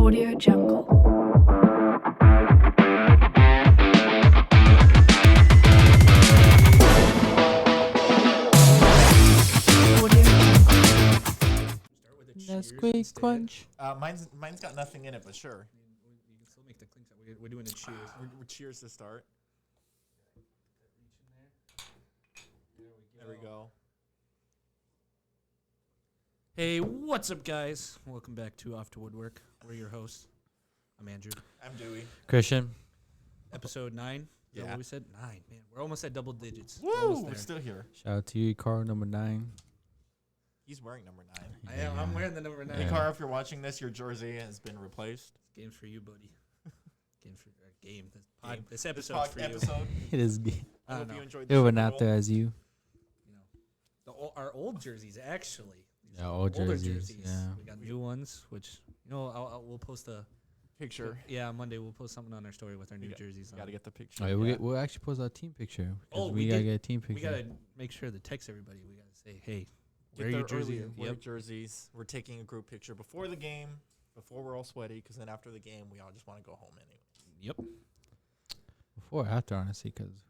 Audio Jungle. That's quick crunch. Mine's got nothing in it, but sure. You can still make the clinks. We're doing a cheers. We're cheers to start. There we go. Hey, what's up, guys? Welcome back to Off the Woodwork. We're your hosts. I'm Andrew. I'm Dewey. Christian. Episode 9. Is that Yeah. what we said? 9. Man, we're almost at double digits. Woo! We're still here. Shout out to you, Carl number 9. He's wearing number 9. I am. I'm wearing the number 9. Hey, Carl, if you're watching this, your jersey has been replaced. Games for you, buddy. Games for game. This This episode's for you. episode. It is. I I hope don't you know. enjoyed the It went Super out Bowl. there as you. Our old jerseys, actually. These Yeah, are old older jerseys, yeah. We got new ones, which we'll post a Picture. Yeah, Monday we'll post something on our story with our new jerseys. Gotta on. get the picture. Oh, yeah, Yeah. we'll actually post our team picture. Oh, we we gotta did- get a team picture. We gotta make sure to text everybody. We gotta say, hey, Get wear there your jersey. early, wear Yep. jerseys. We're taking a group picture before the game, before we're all sweaty, because then after the game, we all just want to go home anyway. Yep. Before or after, honestly, because,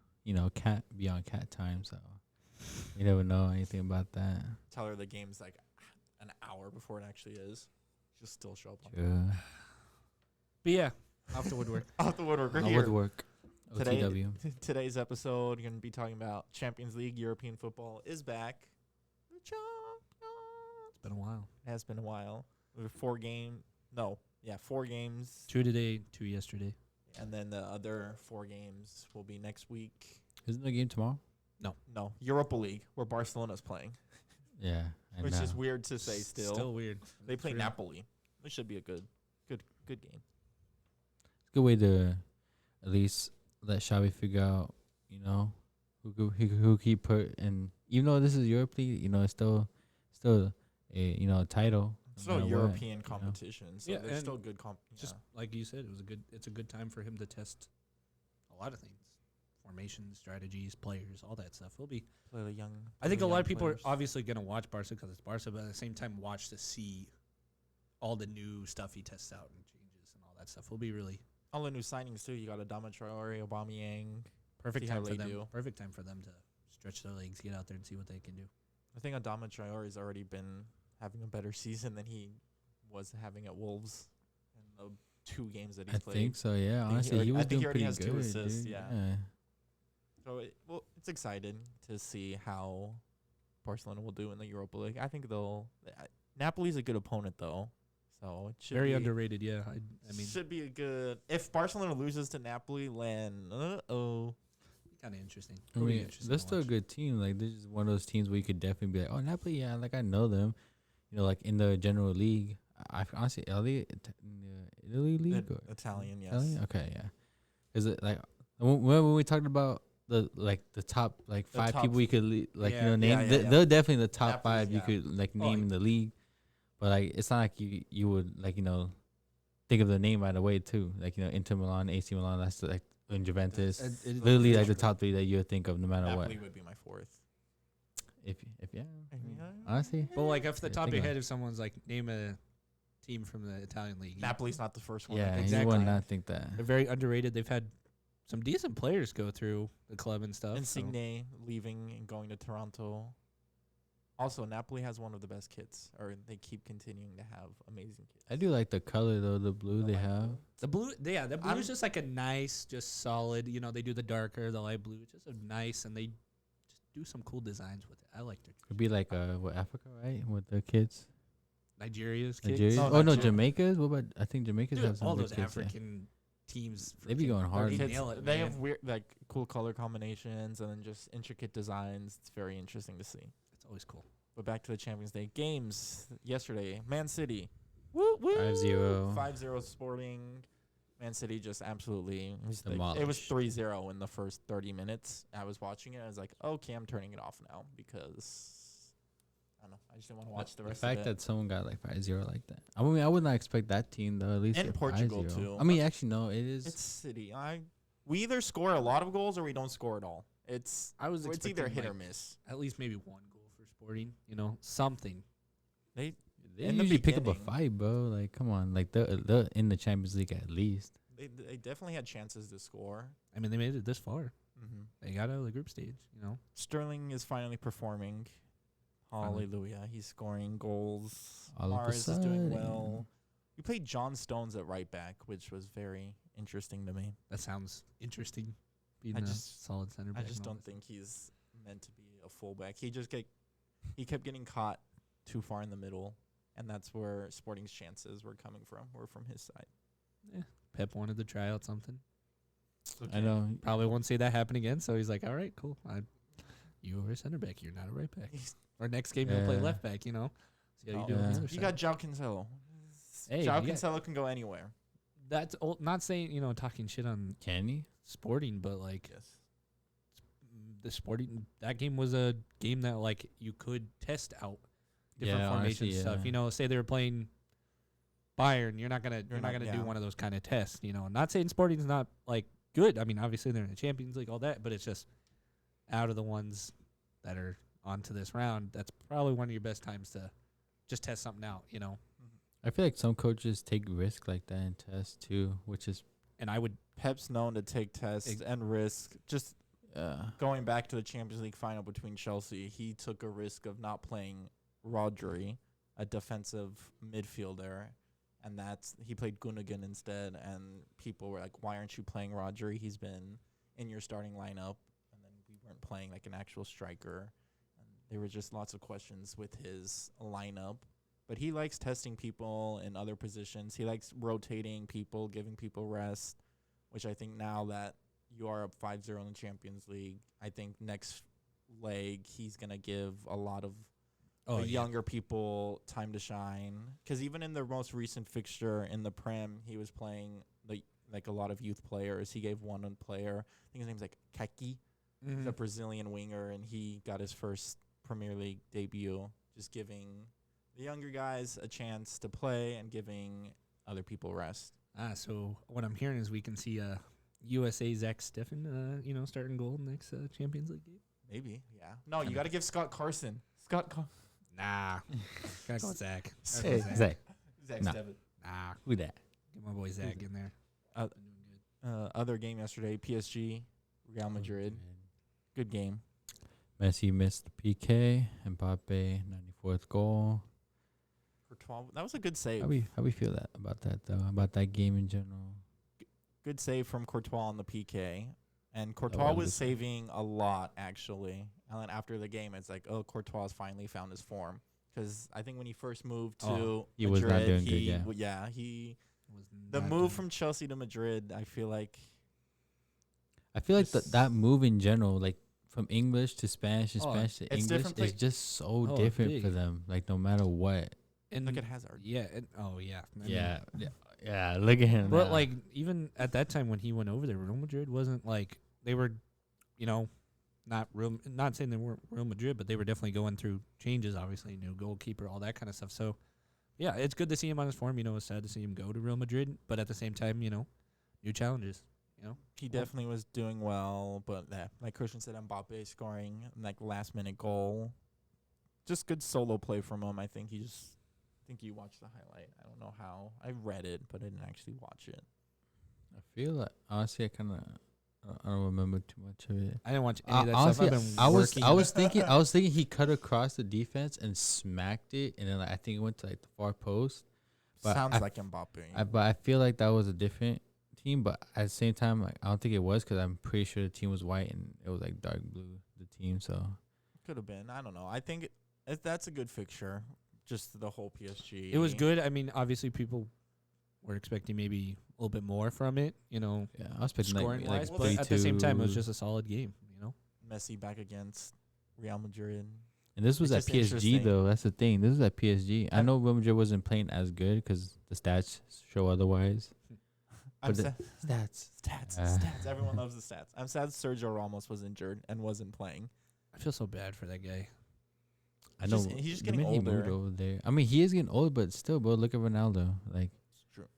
cat be on cat time, so you never know anything about that. Tell her the game's like an hour before it actually is. She'll still show up on Sure. But yeah, off the woodwork. Off the Woodwork. We're I here. would work. Today- OTW. Today's episode, you're going to be talking about Champions League. European football is back. The champions. It's been a while. It has been a while. We have 4 games. 4 games. 2 today, 2 yesterday. And then the other 4 games will be next week. Isn't the game tomorrow? No, Europa League, where Barcelona's playing, Yeah. I which know. is weird to say still. Still weird. They play True. Napoli. It should be a good game. It's a good way to at least let Xavi figure out, who keep put in. Even though this is Europe League, it's still a title. It's no no matter European what, competition, so Yeah, there's and still good Just like you said, it's a good time for him to test a lot of things. Formations, strategies, players, all that stuff. It'll be. play the young. I think the a lot young of people players. are obviously going to watch Barca because it's Barca, but at the same time watch to see all the new stuff he tests out and changes and all that stuff. Will be really all the new signings too. You got Adama Traore, Aubameyang. perfect See how time for they them. do. Perfect time for them to stretch their legs, get out there, and see what they can do. I think Adama Traore's already been having a better season than he was having at Wolves in the 2 games that he I played. think so. Yeah. I think Honestly, he I was think he doing already pretty has 2 good. assists, Dude. yeah. So it's exciting to see how Barcelona will do in the Europa League. I think Napoli's a good opponent though, so it should Very be, underrated, yeah. I mean, should be a good. If Barcelona loses to Napoli, then kind of interesting. I It'll be mean, interesting they're to still a watch. good team. Like, this is one of those teams where you could definitely be like, oh, Napoli, yeah, like I know them. Like in the general league. I honestly, are they in the Italy league? Or Italian, yes. Italian? Okay, yeah. Is it like when we talked about the top 5 top people you could name? Yeah, yeah. They're definitely the top Napoli's, 5 you yeah. could name in the league. But it's not like you would think of the name right away too. Inter Milan, AC Milan, that's in Juventus. Literally the top 3 that you would think of no matter Napoli what. would be my 4th. If yeah. Honestly. But like off the Yeah, top of think your of- head, if someone's like name a team from the Italian league, Napoli's not the first one. Yeah, you Exactly. would not think that. they're very underrated. They've had some decent players go through the club and stuff. so- Insigne leaving and going to Toronto. Also, Napoli has one of the best kits, or they keep continuing to have amazing kits. I do like the color though, the blue they like have. The blue, the blue I'm- is just like a nice, just solid. They do the darker, the light blue. It's just a nice, and they just do some cool designs with it. I like their It'd be like Africa, right? With the kids. Nigeria's kids. Nigeria. No, Oh no, Nigeria. Jamaica's. What about? I think Jamaica's Dude, have some all good those kids, yeah. African teams. They be freaking going hard. fucking Kids, nail it, they man. have weird, cool color combinations and then just intricate designs. It's very interesting to see. It's always cool. But back to the Champions League games yesterday. Man City. Woo, woo. 5-0. 5-0 Sporting. Man City just absolutely. It was Demolished. 3-0 in the first 30 minutes. I was watching it. I was like, okay, I'm turning it off now because I don't know. I just didn't want to watch the The rest fact of it. that someone got 5-0 like that. I mean, I would not expect that team though. At least And at Portugal, 5-0. too. I mean, actually, no. It is. It's City. We either score a lot of goals or we don't score at all. I was It's either expecting, hit or like, miss. at least maybe 1 goal for Sporting. Something. They They In the usually pick up a beginning. fight, bro. Like, come on. Like, they're in the Champions League at least. They definitely had chances to score. I mean, they made it this far. Mm-hmm. They got out of the group stage, you know. Sterling is finally performing. Finally. Hallelujah. He's scoring goals. All of a Mars is doing sudden. well. We played John Stones at right back, which was very interesting to me. That sounds interesting. Being I a just- solid center I back. just and all don't this. think he's meant to be a fullback. He kept getting caught too far in the middle, and that's where Sporting's chances were coming from. Were from his side. Pep wanted to try out something. I know. Probably won't see that happen again. So he's like, all right, cool. You are a center back. You're not a right back. Or next game you'll play Yeah. left back. You know. See how you Oh, do on the yeah. other You side. got João Cancelo. Hey, João you got- Cancelo can go anywhere. That's old, not saying talking shit on Can he? Sporting, but like Yes. the Sporting, that game was a game that like you could test out different Yeah, formation honestly, stuff. yeah. You know, say they were playing Bayern, you're not gonna yeah. do one of those kind of tests. You know, not saying Sporting's not like good. I mean, obviously they're in the Champions League, all that, but it's just out of the ones that are onto this round. That's probably one of your best times to just test something out. You know, I feel like some coaches take risks like that in tests too, which is and I would Pep's known to take tests and risk. Just going back to the Champions League final between Chelsea, he took a risk of not playing Rodri, a defensive midfielder, and he played Gundogan instead. And people were like, "Why aren't you playing Rodri? He's been in your starting lineup." And then we weren't playing like an actual striker. And there were just lots of questions with his lineup. But he likes testing people in other positions. He likes rotating people, giving people rest, which I think now that you are up 5-0 in the Champions League, I think next leg he's going to give a lot of the younger people time to shine. Because even in the most recent fixture in the Prem, he was playing like a lot of youth players. He gave one player, I think his name's like Kaki, Mm-hmm. he's a Brazilian winger, and he got his first Premier League debut, just giving the younger guys a chance to play and giving other people rest. So what I'm hearing is we can see USA Zach Steffen, starting goal next Champions League game. Maybe, yeah. No, you got to give Scott Carson. Nah, gotta go with Zach. Gotta go Hey, with Zach. Zach. Zach Nah. Steffen. Nah, Who that? get my boy Zach in there. Uh, Doing good. Other game yesterday, PSG, Real Madrid. Good game. Messi missed the PK. Mbappe 94th goal. Courtois, that was a good save. How we feel about that though? About that game in general? Good save from Courtois on the PK. And Courtois well, was this- saving a lot, actually. And then after the game, it's like, oh, Courtois finally found his form. Because I think when he first moved to he Madrid, was not doing good, the move from Chelsea to Madrid, I feel like I feel like Just- that move in general, like from English to Spanish to Oh, Spanish to it's English, different is play- just so Oh, different for big. them. Like no matter what. And look at Hazard. yeah, and, oh yeah, I mean, Yeah. Look at him. But now. like even at that time when he went over there, Real Madrid wasn't like they were, not saying they weren't Real Madrid, but they were definitely going through changes. Obviously, new goalkeeper, all that kind of stuff. So, yeah, it's good to see him on his form. It's sad to see him go to Real Madrid, but at the same time, new challenges. He definitely was doing well, but like Christian said, Mbappe scoring like last minute goal. Just good solo play from him. I think you watched the highlight. I don't know how. I read it, but I didn't actually watch it. I feel like honestly, I don't remember too much of it. I didn't watch any of that Honestly, stuff. I've been working. I was thinking he cut across the defense and smacked it, and then I think it went to like the far post. But Sounds like Mbappe. But I feel like that was a different team. But at the same time, like I don't think it was because I'm pretty sure the team was white and it was like dark blue. The team, so Could have been. I don't know. I think that's a good fixture. Just the whole PSG. It was good. I mean, obviously, people were expecting maybe a little bit more from it. yeah, I was expecting Scoring like wise, but at the same time, it was just a solid game. Messi back against Real Madrid. And this was It's at just PSG interesting. though. That's the thing. This is at PSG. I know Real Madrid wasn't playing as good because the stats show otherwise. I'm But the sad. stats. Stats. Everyone loves the stats. I'm sad Sergio Ramos was injured and wasn't playing. I feel so bad for that guy. I know. He's just the getting minute he moved older. over there. I mean, he is getting old, but still, bro. Look at Ronaldo. Like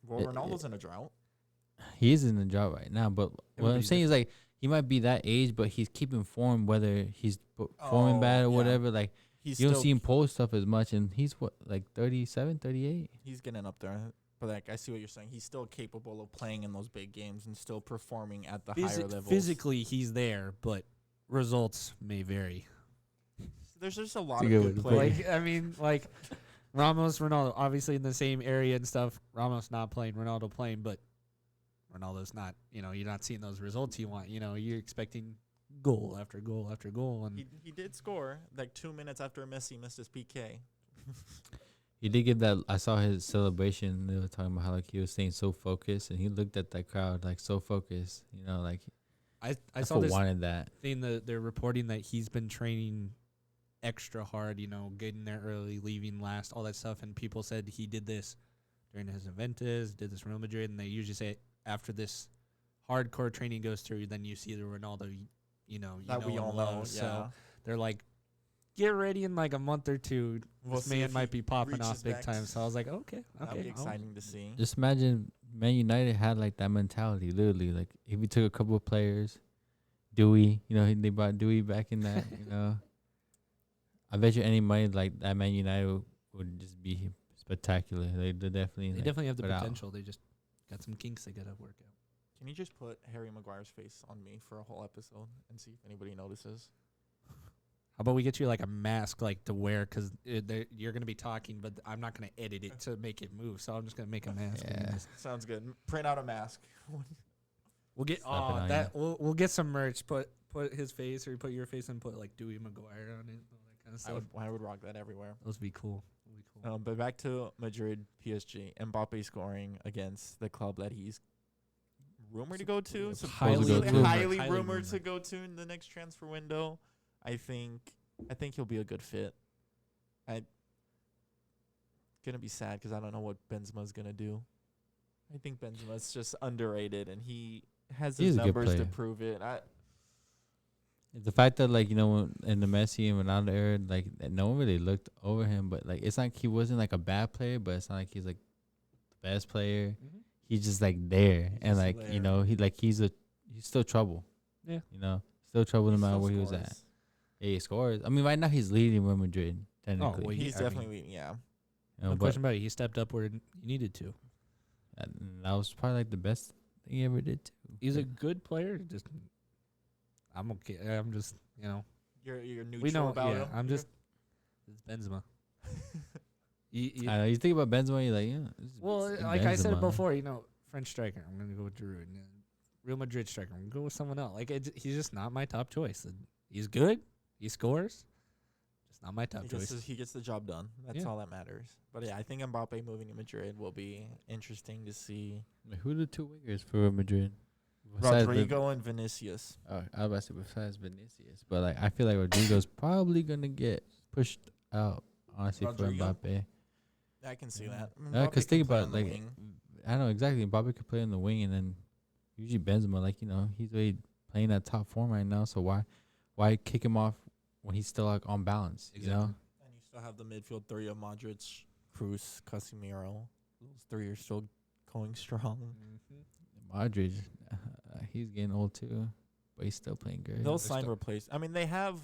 Well, It- Ronaldo's in a drought. he is in the job right now. But what I'm Everybody's saying is like he might be that age, but he's keeping form, whether he's forming bad or Oh, yeah. whatever. Like you don't see him post stuff as much, and he's what, like 37, 38? He's getting up there. But like I see what you're saying. He's still capable of playing in those big games and still performing at the higher levels. Physically, he's there, but results may vary. There's just a lot of good players. Like Ramos, Ronaldo, obviously in the same area and stuff. Ramos not playing, Ronaldo playing, but Ronaldo's not. You're not seeing those results you want. You're expecting goal after goal after goal, and he did score like 2 minutes after Messi missed his PK. He did give that. I saw his celebration. They were talking about how like he was staying so focused, and he looked at that crowd like so focused. Like I saw this wanted that thing that they're reporting that he's been training extra hard. Getting there early, leaving last, all that stuff. And people said he did this during his Juventus, did this Real Madrid, and they usually say after this hardcore training goes through, then you see the Ronaldo. That we all know. So they're like, get ready in like a month or two. This man might be popping off big time. So I was like, okay. That'd be exciting to see. Just imagine Man United had like that mentality, literally. Like if you took a couple of players, Dewey, they brought Dewey back in that, I bet you any money like that Man United would just be spectacular. They definitely have the potential. They just got some kinks they gotta work out. Can you just put Harry Maguire's face on me for a whole episode and see if anybody notices? How about we get you like a mask like to wear because you're going to be talking, but I'm not going to edit it to make it move. So I'm just going to make a mask. Yeah. Sounds good. Print out a mask. We'll get we'll get some merch. Put his face or put your face and put like Dewey Maguire on it. All that kind of stuff. I would rock that everywhere. Those would be cool. But back to Madrid, PSG. Mbappe scoring against the club that he's rumored to go to. Highly rumored to go to in the next transfer window. I think he'll be a good fit. I'm gonna be sad because I don't know what Benzema's gonna do. I think Benzema's just underrated, and he has his numbers to prove it. The fact that in the Messi and Ronaldo era, like no one really looked over him, but like it's like he wasn't like a bad player, but it's not like he's like the best player. Mm-hmm. He's just like there, and like there. He's still trouble. Yeah, still trouble no matter where he was at. Yeah, he scores. I mean, right now he's leading Real Madrid, technically. Oh, well, he's definitely leading, yeah. No question about it. He stepped up where he needed to. That was probably like the best thing he ever did, too. He's a good player. I'm okay. I'm just, You're neutral about him? I'm just, it's Benzema. You think about Benzema, you're like, well, like Benzema. I said it before, French striker, I'm going to go with Giroud. Real Madrid striker, I'm going to go with someone else. Like, he's just not my top choice. He's good. He scores. Just not my top choice. He gets the job done. That's all that matters. But yeah, I think Mbappe moving to Madrid will be interesting to see. Who are the two wingers for Madrid? Rodrigo and Vinicius. Oh, I was about to say besides Vinicius, but like I feel like Rodrigo's probably gonna get pushed out. Honestly, Rodrigo? for Mbappe. I can see that. Because think about it, I know exactly. Mbappe could play on the wing, and then usually Benzema, he's really playing that top form right now. So why kick him off when he's still like on balance? Exactly. And you still have the midfield three of Modric, Kroos, Casemiro. Those three are still going strong. Mm-hmm. Modric, he's getting old too, but he's still playing good. They'll sign replace. I mean, they have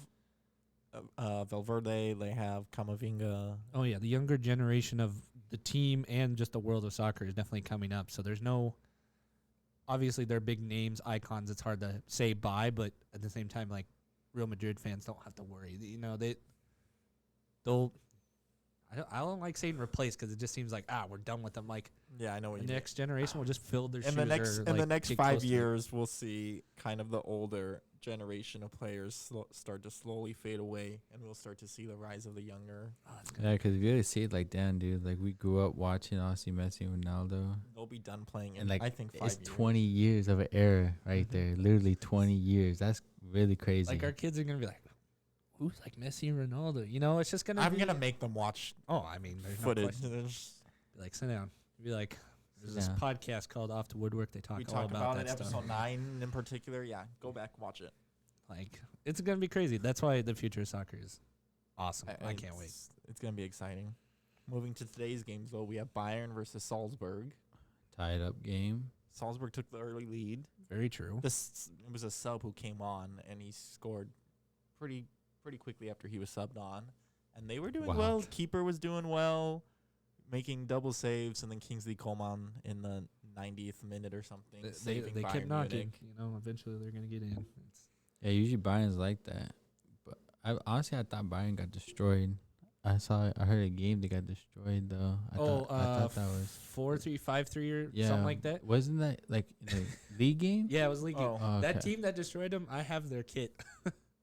Valverde. They have Camavinga. Oh yeah, the younger generation of the team and just the world of soccer is definitely coming up. So there's no. Obviously, they're big names, icons. It's hard to say bye, but at the same time, like. Real Madrid fans don't have to worry. They'll. I don't like saying replace because it just seems like we're done with them. Like I know what the next generation will just fill their shoes. In the next 5 years, we'll see kind of the older generation of players start to slowly fade away, and we'll start to see the rise of the younger. Yeah, because if you really see it like that, dude, like we grew up watching obviously Messi and Ronaldo. They'll be done playing in, like, I think, 5 years. It's 20 years of an era right there. Literally 20 years. That's really crazy. Like our kids are going to be like, who's like Messi and Ronaldo? It's just going to I'm going to make them watch there's footage. No be like, sit down. Be like, there's this podcast called Off the Woodwork. They talk all about that stuff. Episode 9 in particular. Yeah, go back, watch it. Like, it's going to be crazy. That's why the future of soccer is awesome. I can't wait. It's going to be exciting. Moving to today's games, though, we have Bayern versus Salzburg. Tied up game. Salzburg took the early lead. Very true. It was a sub who came on, and he scored pretty quickly after he was subbed on. And they were doing well. Keeper was doing well, making double saves, and then Kingsley Coman in the 90th minute or something. They kept knocking. Eventually they're gonna get in. Yeah, usually Bayern's like that. But I thought Bayern got destroyed. I heard a game they got destroyed though. I thought that was 4-3, 5-3 or something like that. Wasn't that like in the league game? Yeah, it was league game. Oh, that team that destroyed them, I have their kit.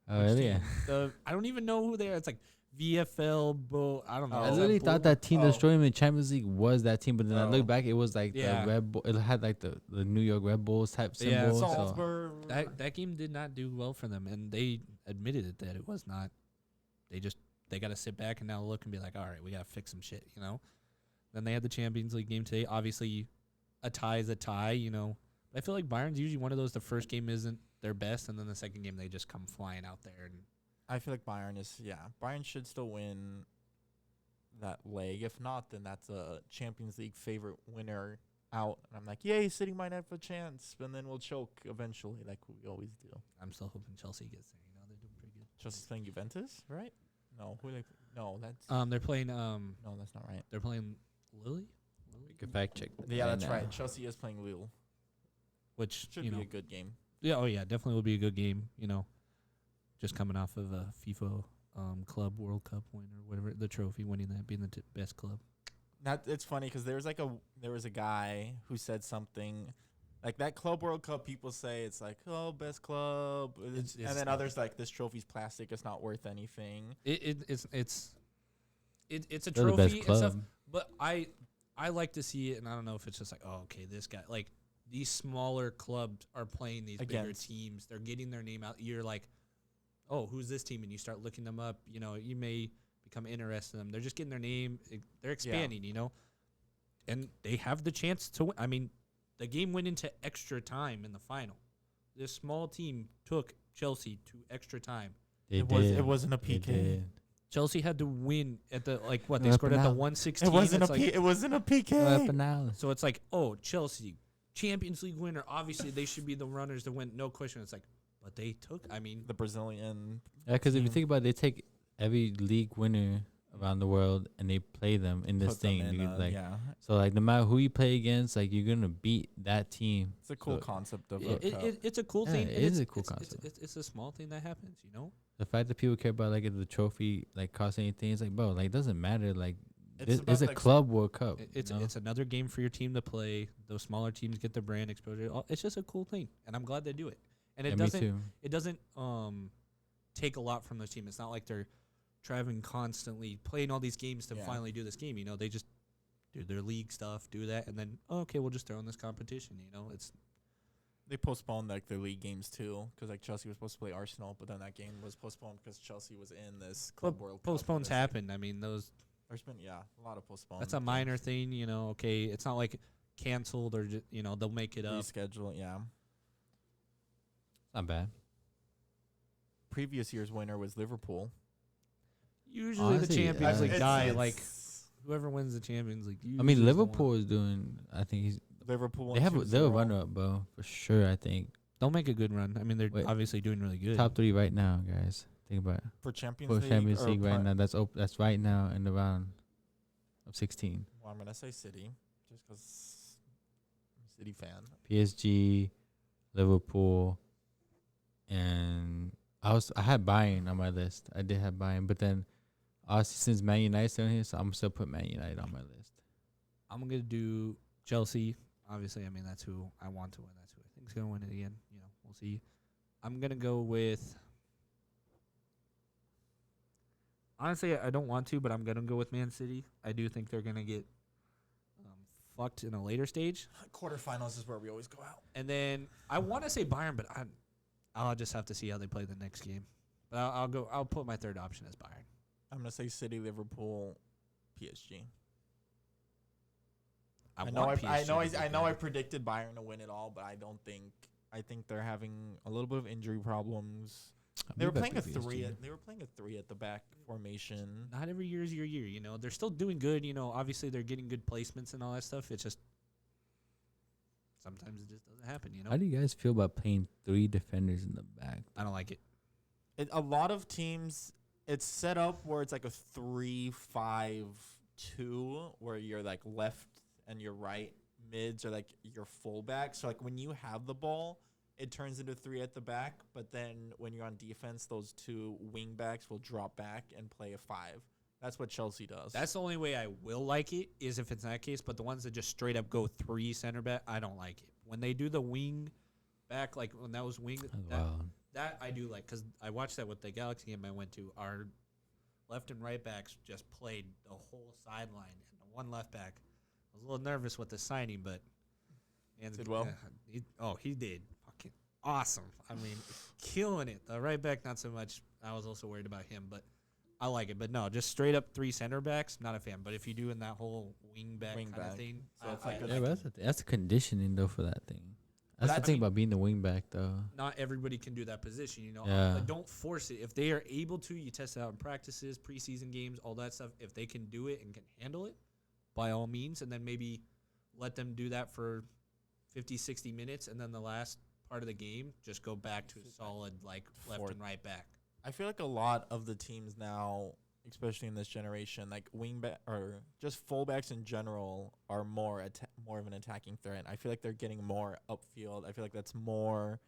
Oh, really? Yeah. I don't even know who they are. It's like VFL, I don't know. I literally thought that team destroyed him in Champions League was that team, but then I looked back, it was like the Red Bull. It had like the New York Red Bulls type symbol. Yeah, Salzburg. So that game did not do well for them, and they admitted it that it was not. They got to sit back and now look and be like, all right, we got to fix some shit, you know. Then they had the Champions League game today. Obviously, a tie is a tie, you know. I feel like Bayern's usually one of those. The first game isn't their best, and then the second game they just come flying out there. And I feel like Bayern should still win that leg. If not, then that's a Champions League favorite winner out. And I'm like, yay, City might have a chance, and then we'll choke eventually, like we always do. I'm still hoping Chelsea gets there. You know, they're doing pretty good. Chelsea's playing Juventus, right? No, who are they? No, that's they're playing. No, that's not right. They're playing Lille. We could fact check. Yeah, that's right. Chelsea is playing Lille, which should be a good game. Yeah, definitely will be a good game. You know, just coming off of a FIFA Club World Cup win or whatever, the trophy, winning that, being the best club. It's funny because there was a guy who said something like that Club World Cup. People say it's like, oh, best club, and then others like this trophy's plastic. It's not worth anything. It's a trophy and stuff. But I like to see it, and I don't know if it's just like, oh, okay, this guy, like these smaller clubs are playing these bigger teams. They're getting their name out. You're like, oh, who's this team? And you start looking them up. You know, you may become interested in them. They're just getting their name. They're expanding, you know, and they have the chance to win. I mean, the game went into extra time in the final. This small team took Chelsea to extra time. It wasn't a PK. Chelsea had to win at the they scored at the 116. It wasn't a PK. So it's like, oh, Chelsea, Champions League winner. Obviously, they should be the runners to win. No question. It's like, but they took. I mean, the Brazilian. Yeah, because if you think about it, they take every league winner around the world and they play them in this thing. So like no matter who you play against, like you're gonna beat that team. It's a cool concept of it's a cool thing. It is a cool concept. It's a small thing that happens, you know. The fact that people care about like if the trophy like costs anything, it's like bro, like it doesn't matter. Like it's a club World Cup. It's another game for your team to play. Those smaller teams get their brand exposure. It's just a cool thing, and I'm glad they do it. And it doesn't take a lot from those teams. It's not like they're traveling constantly, playing all these games to finally do this game. You know, they just do their league stuff, do that, and then okay, we'll just throw in this competition. You know, they postponed like their league games too, because like Chelsea was supposed to play Arsenal, but then that game was postponed because Chelsea was in this Club World Cup. Postpones happen. I mean, there's been a lot of postpones. That's a minor thing, you know. Okay, it's not like canceled or they'll make it up. Reschedule, yeah. Not bad. Previous year's winner was Liverpool. Usually the Champions League guy, like whoever wins the Champions League. I mean, Liverpool is doing. I think he's Liverpool. They're a runner up, bro, for sure. I think they'll make a good run. I mean, they're obviously doing really good. Top 3 right now, guys. Think about it. For Champions League right now. That's right now in the round of 16. Well, I'm gonna say City, just because I'm a City fan. PSG, Liverpool, and I had Bayern on my list. I did have Bayern, but then since Man United's still here, so I'm still put Man United on my list. I'm gonna do Chelsea. Obviously, I mean that's who I want to win. That's who I think is gonna win it again. You know, we'll see. I'm gonna go with. Honestly, I don't want to, but I'm gonna go with Man City. I do think they're gonna get fucked in a later stage. Quarterfinals is where we always go out. And then I want to say Bayern, but I'll just have to see how they play the next game. But I'll put my third option as Bayern. I'm gonna say City, Liverpool, PSG. I know I predicted Bayern to win it all, but I think they're having a little bit of injury problems. They were playing a three at the back formation. Not every year is your year, you know. They're still doing good, you know. Obviously, they're getting good placements and all that stuff. It's just sometimes it just doesn't happen, you know. How do you guys feel about playing 3 defenders in the back? I don't like it. A lot of teams It's set up where it's like a 3-5-2, where your like left and your right mids are like your fullback. So like when you have the ball, it turns into 3 at the back. But then when you're on defense, those 2 wing backs will drop back and play a 5. That's what Chelsea does. That's the only way I will like it is if it's that case. But the ones that just straight up go 3 center back, I don't like it. When they do the wing back, like when that was wing, that I do like, because I watched that with the Galaxy game I went to. Our left and right backs just played the whole sideline, and the one left back, I was a little nervous with the signing, but did well. He did fucking awesome. I mean, killing it. The right back, not so much. I was also worried about him, but I like it. But no, just straight up 3 center backs, not a fan. But if you do in that whole wing back kind of thing, so it's like that's a conditioning though for that thing. That's the thing about being the wing back, though. Not everybody can do that position, you know. Yeah. Like, don't force it. If they are able to, you test it out in practices, preseason games, all that stuff. If they can do it and can handle it, by all means. And then maybe let them do that for 50, 60 minutes. And then the last part of the game, just go back to a solid, like, left and right back. I feel like a lot of the teams now, especially in this generation, like wingback or just fullbacks in general, are more of an attacking threat. I feel like they're getting more upfield. I feel like that's more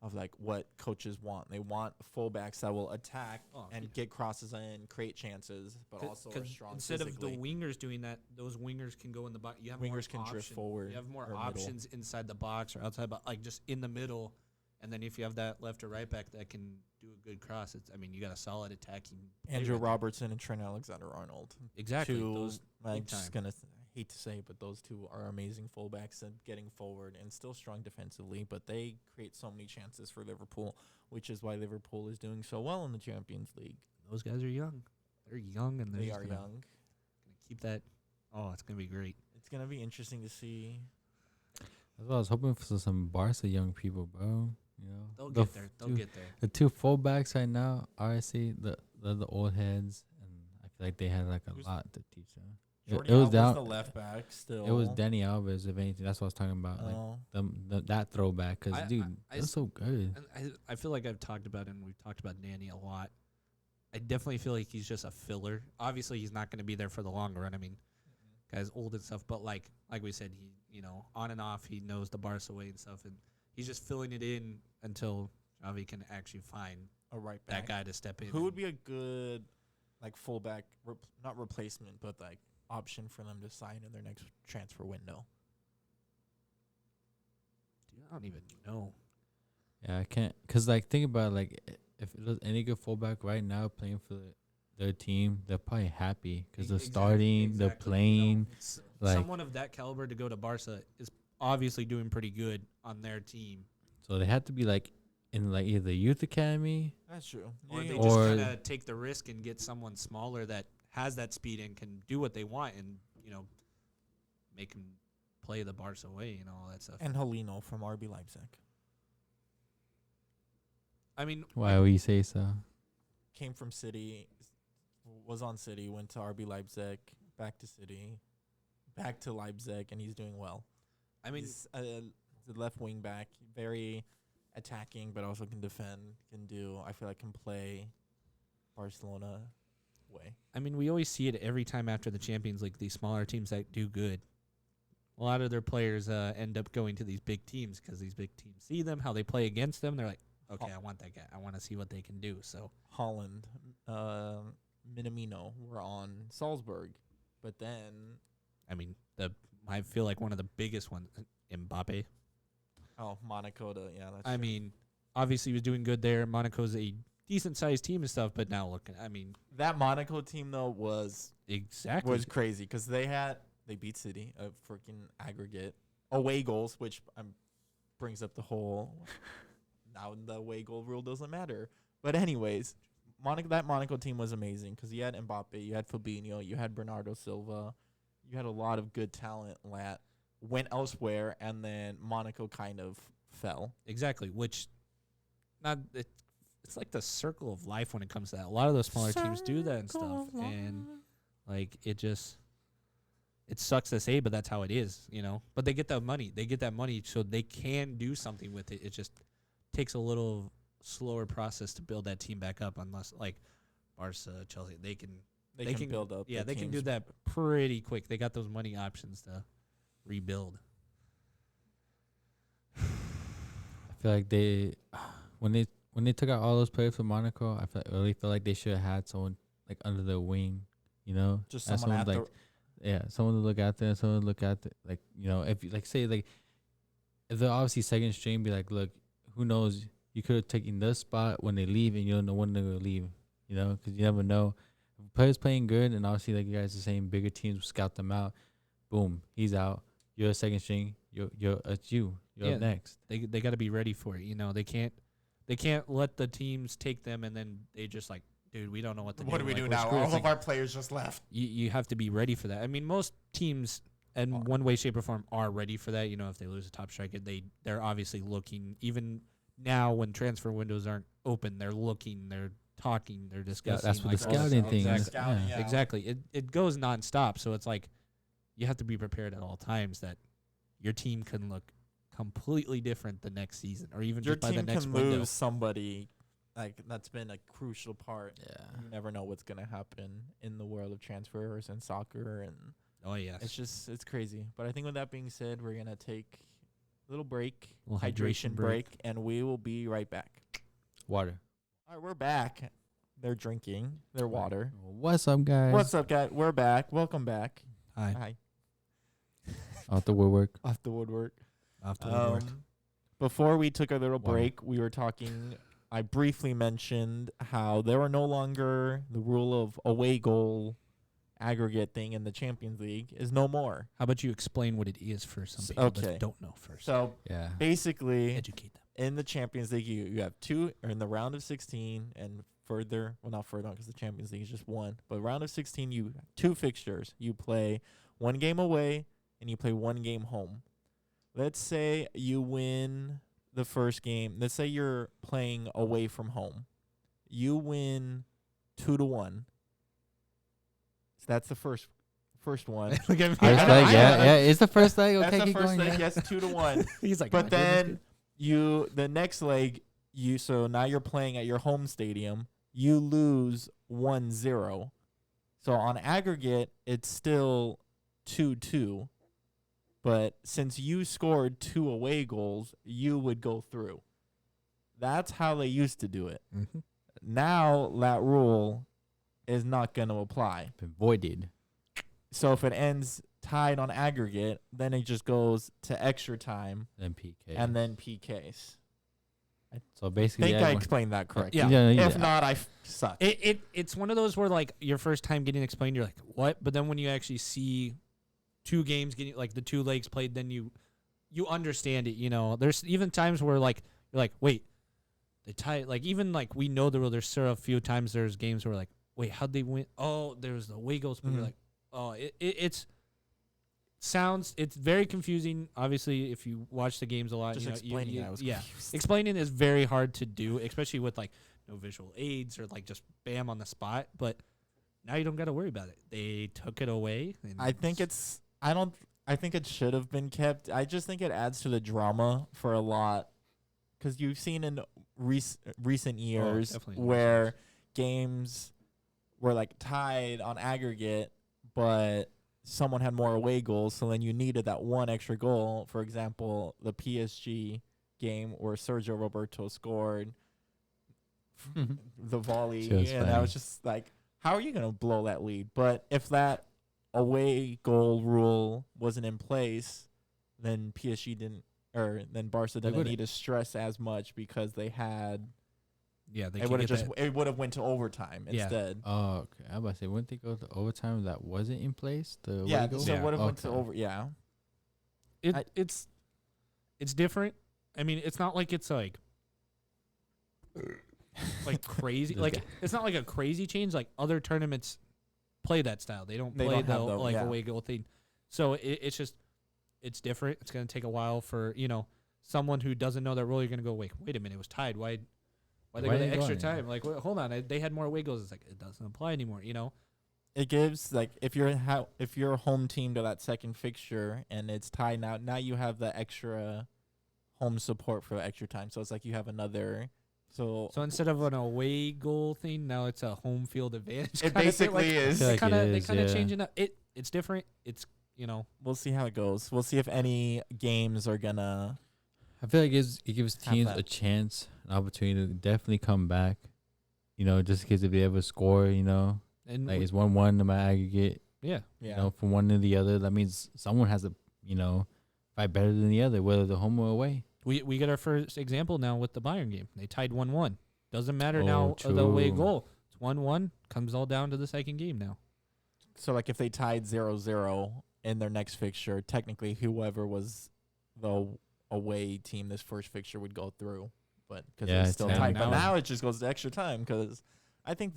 of like what coaches want. They want fullbacks that will attack and get crosses in, create chances, but also are strong instead physically. of the wingers doing that, those wingers can go in the box. You have wingers can drift forward. You have more options inside the box or outside, but like just in the middle. And then if you have that left or right back that can do a good cross, you got a solid attacking. Andrew Robertson and Trent Alexander-Arnold. Exactly. I'm just going to hate to say it, but those 2 are amazing fullbacks and getting forward and still strong defensively, but they create so many chances for Liverpool, which is why Liverpool is doing so well in the Champions League. Those guys are young. They're young, and they are young. Gonna keep that. Oh, it's going to be great. It's going to be interesting to see. That's what I was hoping for, some Barca young people, bro. You know, they'll get there. They'll get there. The 2 fullbacks right now, RSC, the old heads, and I feel like they had like a lot to teach them. It was down the left back still. It was Dani Alves, if anything. That's what I was talking about. Like that throwback, because dude, that's so good. I feel like I've talked about it, and we've talked about Dani a lot. I definitely feel like he's just a filler. Obviously, he's not going to be there for the long run. I mean, guy's old and stuff, but like we said, he on and off, he knows the Barca way and stuff, and he's just filling it in until Xavi can actually find a right back, that guy to step in. Who would be a good like fullback, not replacement, but like option for them to sign in their next transfer window? Dude, I don't even know. Yeah, I can't, cause like think about it, like if there's any good fullback right now playing for their team, they're probably happy because they're starting, they're playing. Like someone of that caliber to go to Barca is obviously doing pretty good on their team. So they have to be like in like either youth academy. That's true. Or they just kind of take the risk and get someone smaller that has that speed and can do what they want and, make them play the Barca way and all that stuff. And Heleno from RB Leipzig. I mean, why would you say so? Came from City, was on City, went to RB Leipzig, back to City, back to Leipzig, and he's doing well. I mean, he's the left wing back, very attacking, but also can defend, I feel like can play Barcelona way. I mean, we always see it every time after the Champions League, these smaller teams that do good. A lot of their players end up going to these big teams because these big teams see them, how they play against them. They're like, okay, I want that guy. I want to see what they can do. So Holland, Minamino were on Salzburg, but then I feel like one of the biggest ones, Mbappe. Oh, Monaco. That's I mean, obviously he was doing good there. Monaco's a decent sized team and stuff, but now look, that Monaco team though was crazy because they beat City, a freaking aggregate away goals, which brings up the whole now the away goal rule doesn't matter. But anyways, that Monaco team was amazing because you had Mbappe, you had Fabinho, you had Bernardo Silva, you had a lot of good talent that went elsewhere, and then Monaco kind of fell. Exactly, which it's like the circle of life when it comes to that. A lot of those smaller teams do that and stuff, and like it sucks to say, but that's how it is, But they get that money. They get that money so they can do something with it. It just takes a little slower process to build that team back up, unless like Barca, Chelsea, they can build up. Yeah, they can do that pretty quick. They got those money options to rebuild. I feel like when they took out all those players from Monaco, I really feel like they should have had someone like under their wing, just someone at someone to look after, someone to look after, like if you like say like if they're obviously second string, be like, look, who knows, you could have taken this spot when they leave, and you don't know when they're gonna leave, because you never know. If a player's playing good, and obviously like you guys are saying, bigger teams will scout them out. Boom, he's out. You're a second string. You're up next. They got to be ready for it. They can't let the teams take them and then they just like, dude, we don't know what to do. What do we do now? All of our players just left. You have to be ready for that. I mean, most teams in one way, shape, or form are ready for that. If they lose a top striker, they're obviously looking. Even now, when transfer windows aren't open, they're looking, they're talking, they're discussing. That's what the scouting thing is. Exactly. It goes nonstop. So it's like you have to be prepared at all times that your team can look completely different the next season, or even your just by the next team window. can lose somebody like that's been a crucial part. Yeah, you never know what's gonna happen in the world of transfers and soccer, and it's crazy. But I think with that being said, we're gonna take a little hydration break, and we will be right back. Water. All right, we're back. They're drinking their water. What's up, guys? We're back. Welcome back. Hi. Off the woodwork. Before we took a little break, we were talking. I briefly mentioned how there are no longer the rule of away goal aggregate thing in the Champions League is no more. How about you explain what it is for some people that don't know first? So basically, educate them. In the Champions League, you have two, or in the round of 16 and further. Well, not further because the Champions League is just one. But round of 16, you have two fixtures. You play one game away and you play one game home. Let's say you win the first game. Let's say you're playing away from home. You win 2-1. So that's the first one. First leg, yeah. It's the first leg. Okay, that's the first going, leg. Yes, 2-1. He's like, but then the next leg, so now you're playing at your home stadium. You lose 1-0. So on aggregate, it's still 2-2. But since you scored 2 away goals, you would go through. That's how they used to do it. Mm-hmm. Now that rule is not going to apply. Been voided. So if it ends tied on aggregate, then it just goes to extra time. Then PK. And then PKs. So basically, I explained that correctly. Yeah. If not, I suck. It's one of those where like your first time getting explained, you're like, what? But then when you actually see 2 games getting like the 2 legs played, then you understand it. There's even times where like you're like, wait, they tie. Like even like we know the rule. There's a few times there's games where like, wait, how'd they win? Oh, there's the away goals. But you're like, oh, it's very confusing. Obviously, if you watch the games a lot, just explaining it. Explaining is very hard to do, especially with like no visual aids or like just bam on the spot. But now you don't got to worry about it. They took it away. I think it should have been kept. I just think it adds to the drama for a lot, because you've seen in recent years where games were like tied on aggregate, but someone had more away goals, so then you needed that one extra goal. For example, the PSG game where Sergio Roberto scored the volley, and I was just like, how are you going to blow that lead? But if that away goal rule wasn't in place, then then Barca didn't need to stress as much, because they had. Yeah, it would have went to overtime instead. Oh, okay. I was about to say, wouldn't they go to overtime that wasn't in place? So it would have went to over. Yeah, it's different. I mean, it's not like it's like crazy. Like it's not like a crazy change. Like other tournaments play that style. They don't play the away goal thing. So it's just it's different. It's gonna take a while for someone who doesn't know that rule. You're gonna go, wait a minute, it was tied. Why they go the extra time? Like, hold on, they had more away goals. It's like it doesn't apply anymore. It gives like if you're home team to that second fixture and it's tied now you have the extra home support for extra time. So it's like you have another So instead of an away goal thing, now it's a home field advantage. It basically is. I They feel like kind of yeah. changing up. It's different. It's we'll see how it goes. We'll see if any games are gonna. I feel like it gives teams that. a chance, an opportunity to definitely come back. Just in case if they ever score, and like it's 1-1 no matter aggregate. yeah. From one to the other, that means someone has to, fight better than the other, whether they're home or away. We get our first example now with the Bayern game. They tied 1-1. Doesn't matter now true. the away goal. It's 1-1. Comes all down to the second game now. So like if they tied 0-0 in their next fixture, technically whoever was the away team this first fixture would go through, but because it's still it's tight. But now. now it just goes to extra time because I think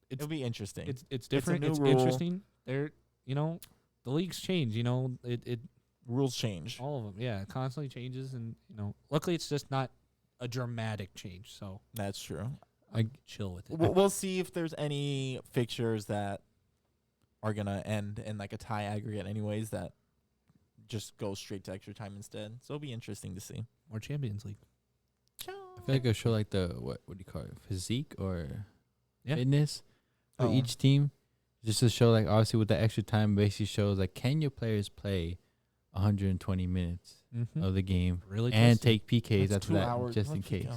it'll be interesting. It's different. new It's rule. interesting. The leagues change. It Rules change. all of them. Yeah, it constantly changes, and luckily it's just not a dramatic change. So That's true. I chill with it. We'll see if there's any fixtures that are gonna end in like a tie aggregate, anyways, that just go straight to extra time instead. So it'll be interesting to see. More Champions League. I feel like it'll show like the what do you call it, physique or Yeah. fitness for Oh. each team, just to show like obviously with the extra time basically shows like can your players play 120 minutes of the game Really, and testing. take PKs That's after 2 that hours. just in What the- case.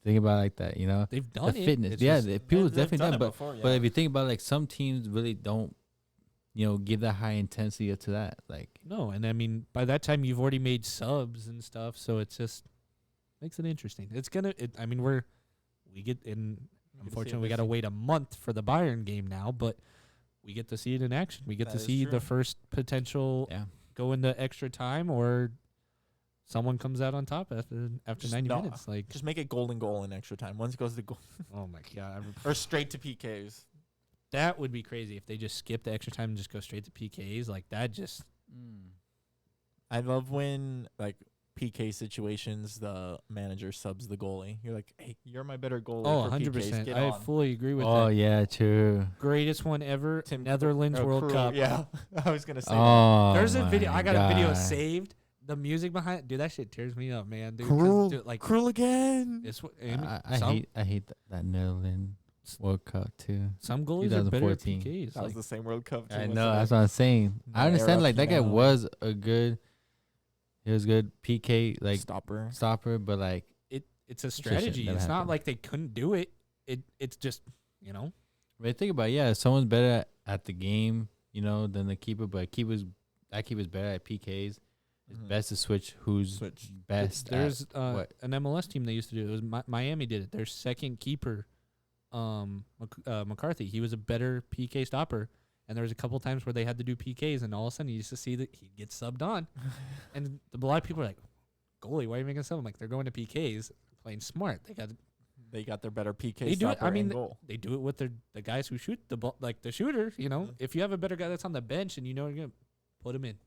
Think about it like that, They've the done it. fitness. It's Yeah, just- people They've definitely done, it but before, but if you think about it, like some teams really don't, give that high intensity to that. Like No, and I mean by that time you've already made subs and stuff, so it's just makes it interesting. It's gonna. I mean unfortunately we got to wait a month for the Bayern game now, but we get to see it in action. We get That to is see true. the first potential yeah, go into extra time or someone comes out on top after Just 90 no- minutes. Like Just make it golden goal in extra time. Once it goes to goal oh my god, or straight to PKs. that would be crazy if they just skip the extra time and just go straight to PKs. Like that just I love when like PK situations the manager subs the goalie. You're like, hey, you're my better goalie. oh for 100%. PKs. Get I on. fully agree with oh that. yeah, true. Greatest one ever, Tim Netherlands World Krul, Cup. Yeah, I was gonna say. that. Oh, There's a video. my I got a video God. saved. The music behind it, dude, that shit tears me up, man. Dude, Krul, like Krul again. it's I hate that Netherlands World Cup too. some goalies are better at 2014. PKs. That was Like, the same World Cup. Too, I wasn't know it? that's what I'm saying. I No, understand era like that guy final. was he was good PK like stopper. but like it's a shit strategy. never It's not happened. like they couldn't do it. It's just but think about it, yeah, if someone's better at the game, than the keeper, but keeper's better at PKs. It's Mhm. best to switch who's Switch. best. there's what? an MLS team they used to do it. It was Miami did it. Their second keeper, McCarthy. He was a better PK stopper. And there was a couple times where they had to do PKs, and all of a sudden you used to see that he'd get subbed on. And a lot of people are like, goalie, why are you making sub? I'm like, they're going to PKs, playing smart. They got their better PK. They do it. stopper I and mean, goal. they do it with the guys who shoot the ball, like the shooter. If you have a better guy that's on the bench and you're gonna put him in.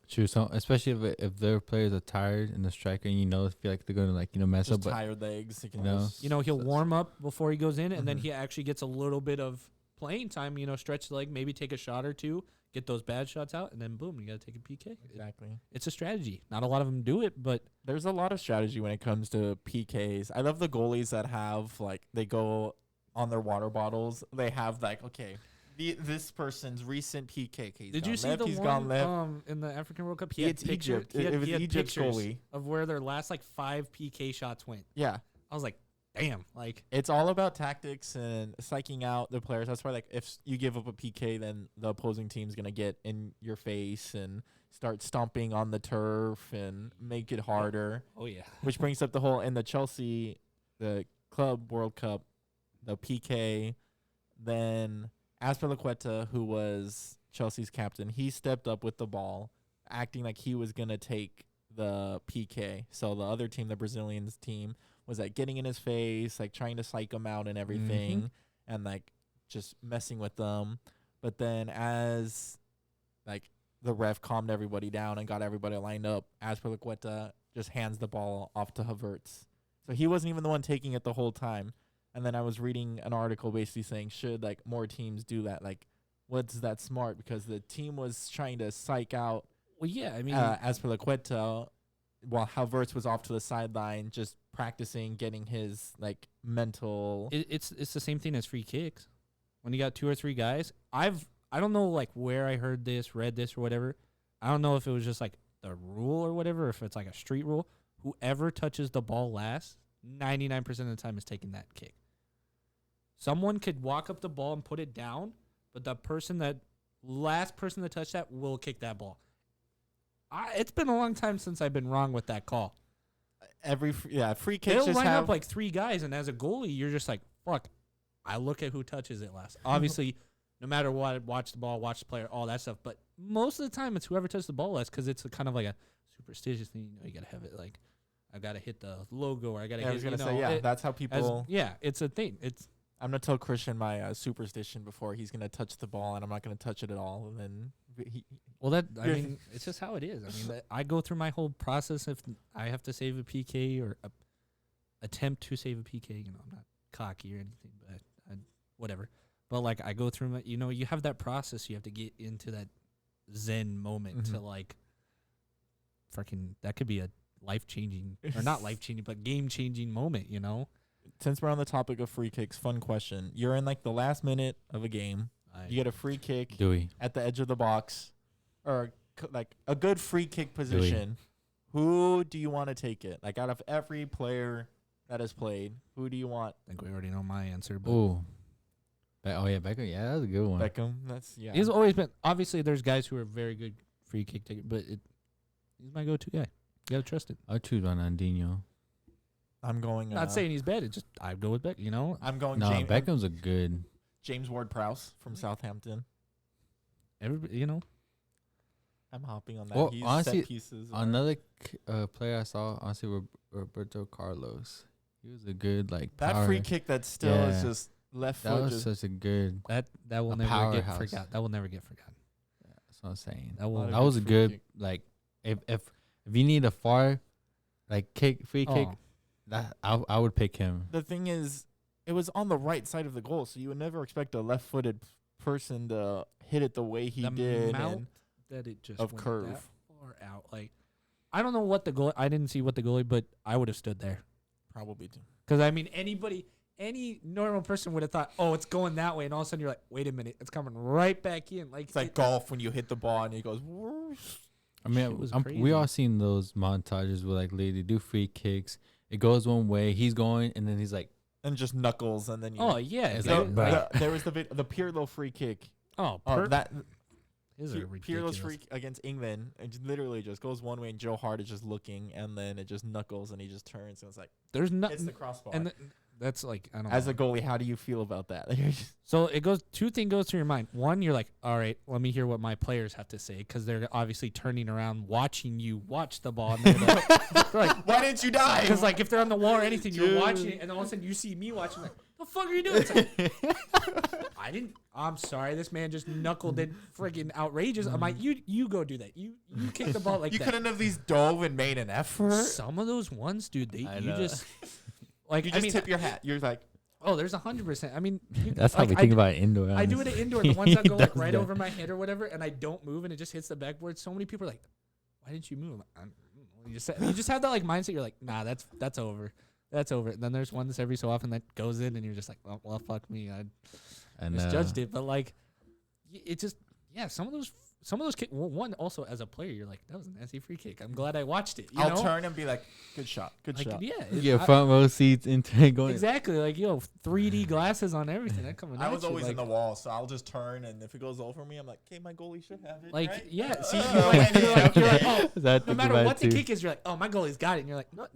True. So especially if their players are tired and the striker, and feel like they're gonna mess Just up, but tired legs. You can know, just- He'll warm up before he goes in, and then Mhm. he actually gets a little bit of playing time. Stretch the leg, maybe take a shot or two, get those bad shots out, and then boom, you got to take a PK. Exactly. It's a strategy. Not a lot of them do it, but There's a lot of strategy when it comes to PKs. I love the goalies that have they go on their water bottles. They have okay, this person's recent PK. Okay, did you see left, the he's one gone left. in the African World Cup? It's Egypt. It was he had Egypt's pictures goalie. of where their last 5 PK shots went. Yeah. I was like, damn, It's all about tactics and psyching out the players. That's why if you give up a PK, then the opposing team's gonna get in your face and start stomping on the turf and make it harder. oh yeah. Which brings up the whole in the Chelsea, the Club World Cup, the PK. Then Azpilicueta, who was Chelsea's captain, he stepped up with the ball, acting like he was gonna take the PK. So the other team, the Brazilians team, was getting in his face, trying to psych him out and everything, and just messing with them. But then as the ref calmed everybody down and got everybody lined up, Azpilicueta just hands the ball off to Havertz. So he wasn't even the one taking it the whole time. And then I was reading an article basically saying, should more teams do that? What's that smart? Because the team was trying to psych out Well, yeah, I mean, Azpilicueta, while Havertz was off to the sideline, just practicing, getting his like mental. It's the same thing as free kicks. When you got 2 or 3 guys, I don't know like where I heard this, read this, or whatever. I don't know if it was just like the rule or whatever, if it's like a street rule. Whoever touches the ball last, 99% of the time is taking that kick. Someone could walk up the ball and put it down, but the last person to touch that will kick that ball. It's been a long time since I've been wrong with that call. Free kicks They'll just line have up like 3 guys, and as a goalie, you're just like, fuck, I look at who touches it last. Obviously, no matter what, watch the ball, watch the player, all that stuff. But most of the time, it's whoever touches the ball last because it's kind of like a superstitious thing. You got to have it like, I got to hit the logo or I got to hit, I was going to say, that's how people. It's a thing. I'm going to tell Christian my superstition before he's going to touch the ball, and I'm not going to touch it at all. And then I mean, it's just how it is. I mean, I go through my whole process. If I have to save a PK or attempt to save a PK, I'm not cocky or anything, but whatever. But like I go through my, you have that process. You have to get into that Zen moment to like, freaking, that could be a life-changing, or not life-changing, but game-changing moment, Since we're on the topic of free kicks, fun question. You're in like the last minute of a game. You get a free kick at the edge of the box, or like a good free kick position. Who do you want to take it? Like out of every player that has played, who do you want? I think we already know my answer. But Beckham. Yeah, that's a good one. Beckham. He's always been. Obviously, there's guys who are very good free kick takers, but he's my go-to guy. You gotta trust it. I'll choose Ronaldinho. I'm going. Not saying he's bad. It's just I'd go with Beckham. I'm going. No, Beckham's a good. James Ward-Prowse from Southampton. Everybody, I'm hopping on that. Well, He's honestly, set pieces. Another player I saw, honestly, Roberto Carlos. He was a good that free kick that still is just left foot. That was such a good. That will never get forgotten. That will never get forgotten. Yeah, that's what I'm saying. That was a good kick. Like if you need a far free kick, that I would pick him. The thing is, it was on the right side of the goal, so you would never expect a left-footed person to hit it the way he did. That it just of went curve that far out. Like, I don't know what the goal. I didn't see what the goalie, but I would have stood there. Probably too. Because I mean, any normal person would have thought, "Oh, it's going that way," and all of a sudden you're like, "Wait a minute, it's coming right back in." Like it's like golf when you hit the ball and it goes. I mean, we all seen those montages where like they do free kicks. It goes one way, he's going, and then he's like. And just knuckles, and then you. Oh yeah, it's there was the Pirlo free kick. That is Pirlo's free against England. It literally just goes one way, and Joe Hart is just looking, and then it just knuckles, and he just turns, and it's like there's nothing. It's the crossbar, and that's like I don't. As know. a goalie, how do you feel about that? So it goes. 2 things goes through your mind. One, you're like, all right, let me hear what my players have to say because they're obviously turning around, watching you watch the ball. And they're like, why didn't you die? Because like if they're on the wall or anything, you're watching it, and all of a sudden you see me watching. Like, the fuck are you doing? It's like, I'm sorry, this man just knuckled it, friggin' outrageous. I'm like, you go do that. You kick the ball like you that. You couldn't have these dove and made an effort. Some of those ones, dude, you just tip your hat. You're like, oh, there's 100%. I mean, that's how we think about indoor. I do it at indoor. The ones that go like right over my head or whatever, and I don't move, and it just hits the backboard. So many people are like, "Why didn't you move?" You just have that like mindset. You're like, "Nah, that's over. That's over." And then there's ones every so often that goes in, and you're just like, "Well, fuck me. I misjudged it." But like, it just some of those one also as a player, you're like, that was a nasty free kick. I'm glad I watched it. I'll turn and be like, good shot. Yeah, you get front row seats into going. Exactly, like 3D glasses on everything. That coming. I was always in the wall, so I'll just turn, and if it goes over me, I'm like, okay, my goalie should have it. Like, right? yeah. See, you're like, oh, no matter what the kick is, you're like, oh, my goalie's got it, and you're like, no.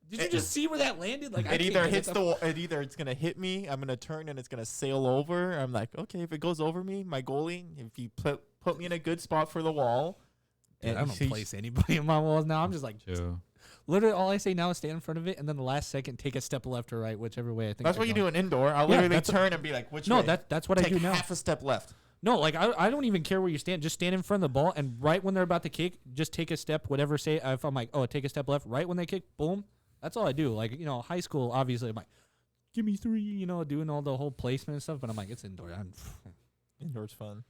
Did you just see where that landed? Like, it either hits the wall. Either it's gonna hit me. I'm gonna turn and it's gonna sail over. I'm like, okay, if it goes over me, my goalie, if you put me in a good spot for the wall. Dude, I don't place anybody in my walls now. I'm just like, literally, all I say now is stand in front of it, and then the last second, take a step left or right, whichever way I think. That's what you do in indoor. I'll literally turn and be like, which way? No, that's what I do now. Half a step left. No, like I don't even care where you stand. Just stand in front of the ball, and right when they're about to kick, just take a step. Whatever say, if I'm like, oh, take a step left. Right when they kick, boom. That's all I do. Like, high school, obviously, I'm like, give me 3, doing all the whole placement and stuff. But I'm like, it's indoor. Indoor's fun.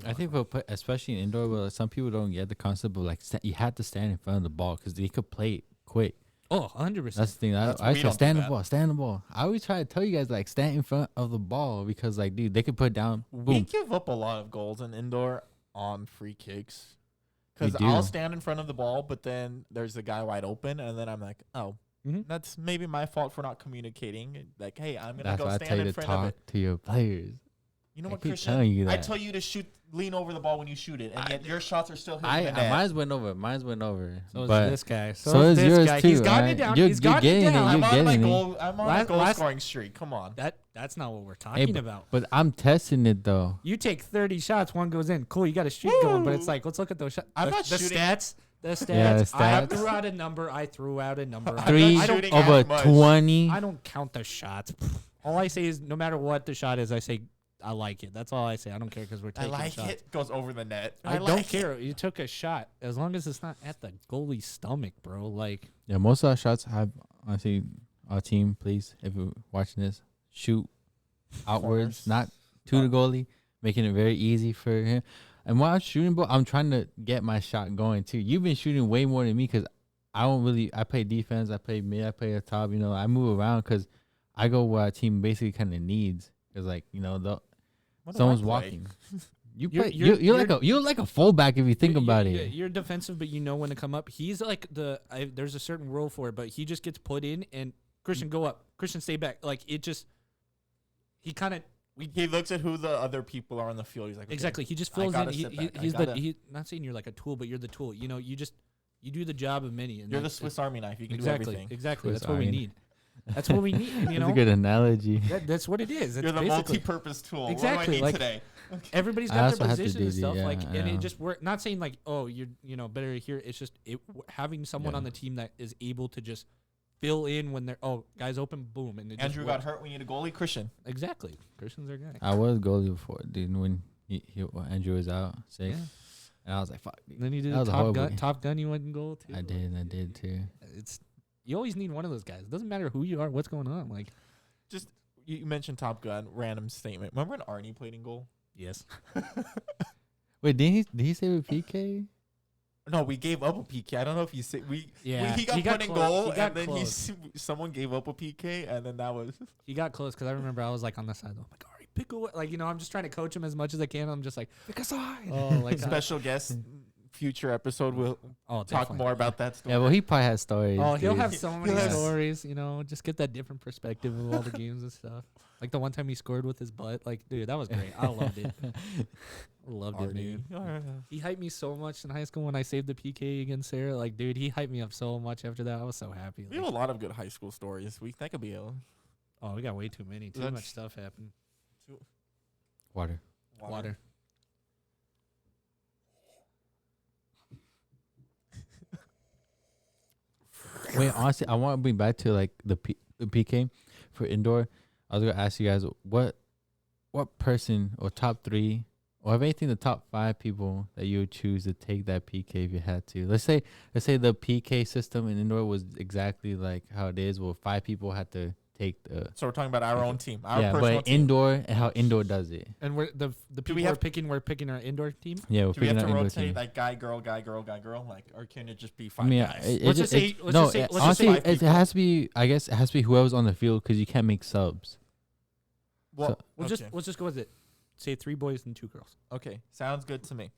I think we'll put, especially in indoor, where some people don't get the concept of like you have to stand in front of the ball because they could play it quick. Oh, 100%. That's the thing. I say stand the ball. I always try to tell you guys like stand in front of the ball because like dude, they could put down. Boom. We give up a lot of goals in indoor on free kicks because I'll stand in front of the ball, but then there's a guy wide open, and then I'm like, oh. Mm-hmm. That's maybe my fault for not communicating. Like, hey, I'm gonna go stand in front of it. To your players. You know what, Christian? I tell you to lean over the ball when you shoot it, and yet your shots are still hitting the net. Mine's went over. So is this guy. So is yours too. He's gotten it down. He's gotten it down. I'm on a goal scoring streak. Come on. That's not what we're talking about. But I'm testing it though. You take 30 shots, one goes in. Cool, you got a streak going, but it's like, let's look at those shots. I'm not shooting. The stats. Yeah, the stats. I threw out a number. 3 over 20. I don't count the shots. All I say is, no matter what the shot is, I say I like it. That's all I say. I don't care because we're taking shots. I like it. Goes over the net. I don't care. You took a shot as long as it's not at the goalie's stomach, bro. Like yeah, most of our shots have honestly. Our team, please, if you're watching this, shoot outwards, not to the goalie, making it very easy for him. And while I'm shooting, bro, I'm trying to get my shot going too. You've been shooting way more than me because I play defense, I play mid, I play up top. You know, I move around because I go where our team basically kind of needs. Because like someone's walking. You're like a fullback if you think about it. You're defensive, but you know when to come up. He's like there's a certain role for it, but he just gets put in and Christian go up, Christian stay back. Like it just he looks at who the other people are on the field. He's like, okay, exactly. He just fills in. He's not saying you're like a tool, but you're the tool. You know, you do the job of many. And you're the Swiss Army knife. You can do everything. Exactly. That's what we need. That's what we need. You know, that's a good analogy. That's what it is. You're the multi-purpose tool. Exactly. What do I need today? Okay. Everybody's got their position and stuff. And it just work. Not saying like, oh, you're better here. It's just having someone on the team that is able to just fill in when they're guys open, boom, and Andrew got hurt. We need a goalie, Christian. Exactly, Christian's our guy. I was goalie before, dude. When Andrew was out sick, and I was like, "Fuck." And then you did Top Gun. You went in goal too. I did too. You always need one of those guys. It doesn't matter who you are, what's going on. Like, just you mentioned Top Gun. Random statement. Remember when Arnie played in goal? Yes. Wait, did he save a PK? No, we gave up a PK. I don't know if you say he got put in goal, and then someone gave up a PK, and then that was he got close because I remember I was like on the side. I'm like, all right, pick away. Like I'm just trying to coach him as much as I can. I'm just like, pick a side. Oh, like special guest. Future episode we'll talk more about that story. Yeah, well, he probably has stories. Oh, he'll have so many stories. Just get that different perspective of all the games and stuff. Like the one time he scored with his butt. Like, dude, that was great. I loved it. Loved it, dude. He hyped me so much in high school when I saved the PK against Sarah. Like, dude, he hyped me up so much after that. I was so happy. We have a lot of good high school stories. That could be we got way too many. Too much stuff happened. Water. Wait, honestly, I want to bring back to like the PK for indoor. I was gonna ask you guys what person or top 3 or if anything the top 5 people that you would choose to take that PK if you had to. Let's say the PK system in indoor was exactly like how it is. Well, 5 people had to take the. So we're talking about our own team. Our but team. Indoor and how indoor does it. And we're the people we're picking our indoor team. Yeah, we're picking our indoor team. Do we have to rotate like guy, girl, like, or can it just be 5 guys? It has to be. I guess it has to be whoever's on the field because you can't make subs. Well, let's just go with it. Say 3 boys and 2 girls. Okay, sounds good to me.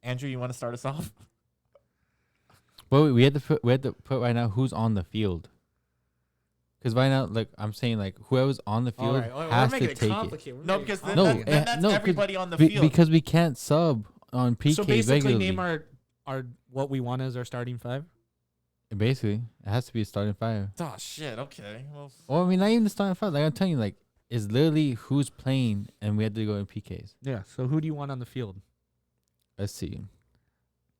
Andrew, you want to start us off? Well, we had to put right now who's on the field. Because right now, like I'm saying, like whoever's on the field has to take it. No, because that's everybody on the field. Because we can't sub on PK. So basically, regularly. name our what we want as our starting 5. Basically, it has to be a starting 5. Oh shit! Okay. Well, or I mean, not even the starting 5. Like I'm telling you, like it's literally who's playing, and we have to go in PKs. Yeah. So who do you want on the field? Let's see.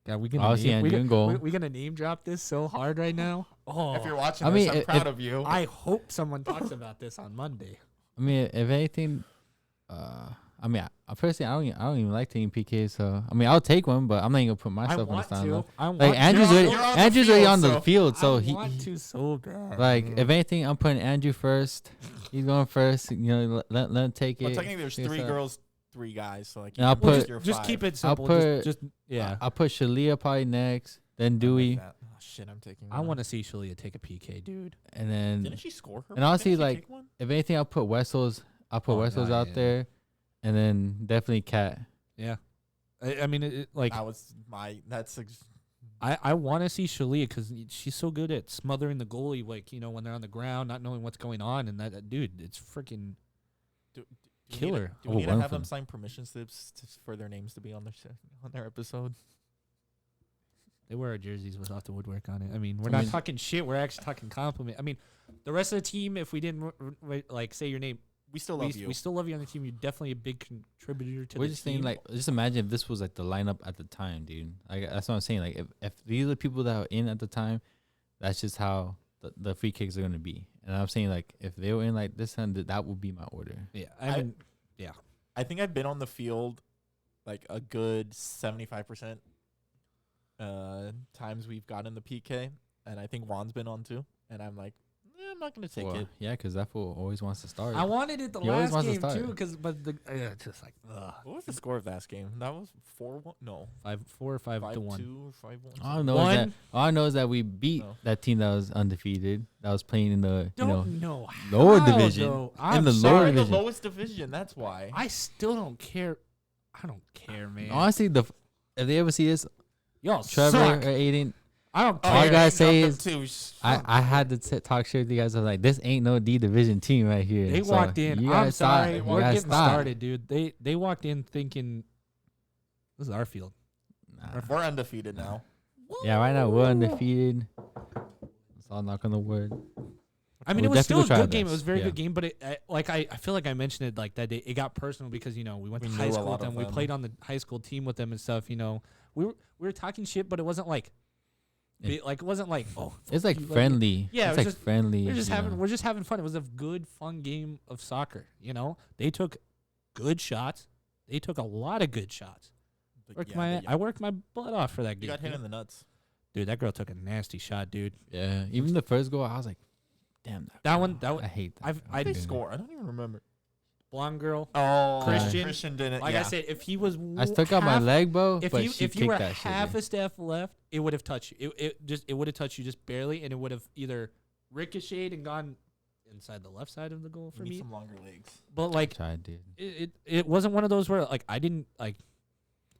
Yeah, we gonna name drop this so hard right now. Oh, if you're watching I'm proud of you. I hope someone talks about this on Monday. I mean, if anything, I mean, personally, I don't even like taking PKs. So I mean, I'll take one, but I'm not even gonna put myself on the stand. Like Andrew's already on the field, so he want to so bad. Like if anything, I'm putting Andrew first. He's going first. You know, let him take it. Technically, there's 3 girls, 3 guys. So like, And I'll put just keep it simple. Just I'll put Shalia probably next, then Dewey. Oh shit, I'm taking. I want to see Shalia take a PK, dude. And then didn't she score her? And honestly, like if anything, I'll put Wessels. Out there, and then definitely Cat. Yeah, I mean, like that was my. I want to see Shalia because she's so good at smothering the goalie, like, you know, when they're on the ground, not knowing what's going on, and that dude, it's freaking killer. Do we need to have them sign permission slips for their names to be on their episode? They wear our jerseys with Off the Woodwork on it. I mean, we're not talking shit. We're actually talking compliment. I mean, the rest of the team, if we didn't like say your name, we still love you. We still love you on the team. You're definitely a big contributor to We're the just team. saying, like, just imagine if this was like the lineup at the time, dude. Like, that's what I'm saying. Like, if these are the people that are in at the time, that's just how the free kicks are gonna be. And I'm saying, like, if they were in like this time, that would be my order. Yeah, I mean, I think I've been on the field like a good 75% times we've gotten the PK, and I think Juan's been on too. And I'm like, I'm not gonna take it. Yeah, because that fool always wants to start. I wanted it the last game too, but just like, what was the score of that game? That was 4-1. No, 4 or 5-1. 5-2 or 5-1. All I know is that we beat that team that was undefeated, that was playing in the lower division. In the lowest division. That's why. I still don't care. I don't care, man. Honestly, if they ever see this, y'all Trevor suck. or Aiden, I don't care. All I gotta say is I had to talk shit with you guys. I was like, this ain't no D division team right here. They walked in. I'm sorry. We're getting started, dude. They walked in thinking this is our field. We're undefeated now. Yeah, right now we're undefeated. Let's all knock on the wood. I mean, it was still a good game. It was a very good game, but I feel like I mentioned it like that day. It got personal because, you know, we went to high school with them. We played on the high school team with them and stuff. You know, we were talking shit, but it wasn't like. It wasn't like, oh, it's like friendly. Yeah, it's like friendly. We're just having fun. It was a good, fun game of soccer. You know, they took good shots. They took a lot of good shots. I worked my butt off for that game. You got hit in the nuts, dude. That girl took a nasty shot, dude. Yeah, even the first goal, I was like, damn. That one. I hate that. I didn't score. I don't even remember. Blonde girl. Oh, Christian didn't. Like I said, if he was, I stuck out my leg, bro. If you were half a step left, it would have touched you. It would have touched you just barely, and it would have either ricocheted and gone inside the left side of the goal for me. Some longer legs. But like, it wasn't one of those where like I didn't like.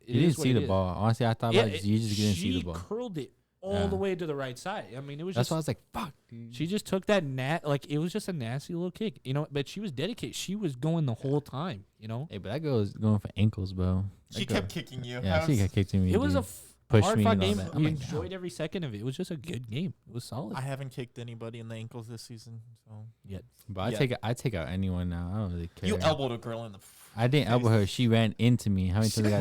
You didn't see the ball. Honestly, I thought you just didn't see the ball. She curled it all the way to the right side. I mean, it was. That's why I was like, "Fuck." Dude. She just took that like it was just a nasty little kick, you know. But she was dedicated. She was going the whole time, you know. Hey, but that girl was going for ankles, bro. She kept kicking you. Yeah, she kept kicking me. It was a hard-fought game. We enjoyed every second of it. It was just a good game. It was solid. I haven't kicked anybody in the ankles this season, so yet. But I take out anyone now. I don't really care. You elbowed a girl in the. I didn't elbow her. She ran into me. How many times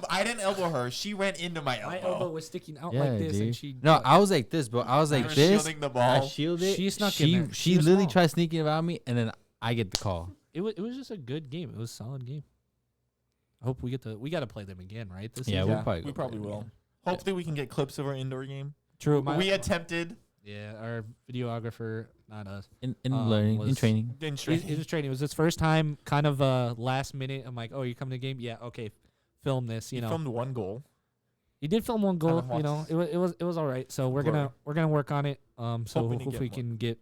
I didn't elbow her. She ran into my elbow. My elbow was sticking out like this, and she. No, I was like this, bro. I was like this. Shielding the ball. I shielded. She snuck in there. She literally tried sneaking about me, and then I get the call. It was just a good game. It was a solid game. I hope we got to play them again, right? We probably will. Hopefully, we can get clips of our indoor game. True. We attempted. Yeah, our videographer, not us. In learning, in training. It was training. It was his first time, kind of last minute. I'm like, oh, you coming to the game? Yeah, okay. Film this. You know. Filmed one goal. He did film one goal. You know, it was all right. So we're gonna work on it. So hopefully we can get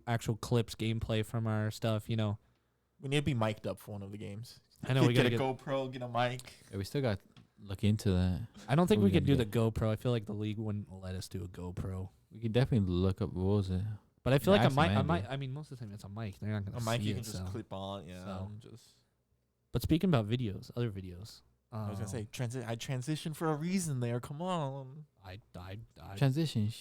actual clips, gameplay from our stuff. You know. We need to be mic'd up for one of the games. I know we gotta get a GoPro, get a mic. Yeah, we still got to look into that. I don't think we could do the GoPro. I feel like the league wouldn't let us do a GoPro. We could definitely look up what was it. But I feel like a mic. I mean, most of the time it's a mic. They're not gonna see it. A mic you can just clip on. Yeah. But speaking about videos, other videos. I was gonna say I transitioned for a reason there. Come on. I transition.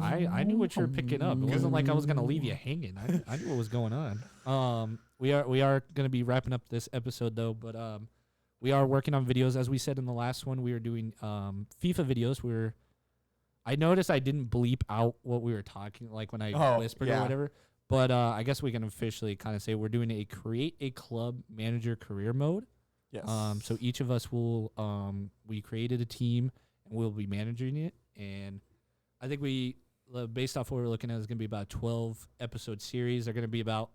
I knew what you were picking up. It wasn't like I was gonna leave you hanging. I knew what was going on. We are gonna be wrapping up this episode though, but we are working on videos. As we said in the last one, we were doing FIFA videos. I noticed I didn't bleep out what we were talking, like when I whispered or whatever. But I guess we can officially kind of say we're doing a create a club manager career mode. Yes. So each of us will we created a team and we'll be managing it. And I think based off what we're looking at, is going to be about a 12 episode series. They're going to be about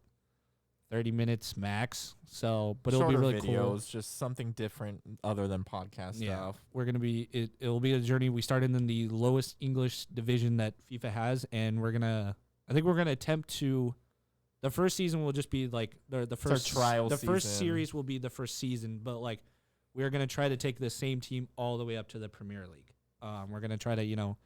30 minutes max. So, but it'll Shorter be really videos, cool. just something different other than podcast stuff. We're gonna be it'll be a journey. We started in the lowest English division that FIFA has, and I think we're gonna attempt to. The first season will just be like the first trial the season. first series will be the first season, but like we're gonna try to take the same team all the way up to the Premier League. We're gonna try to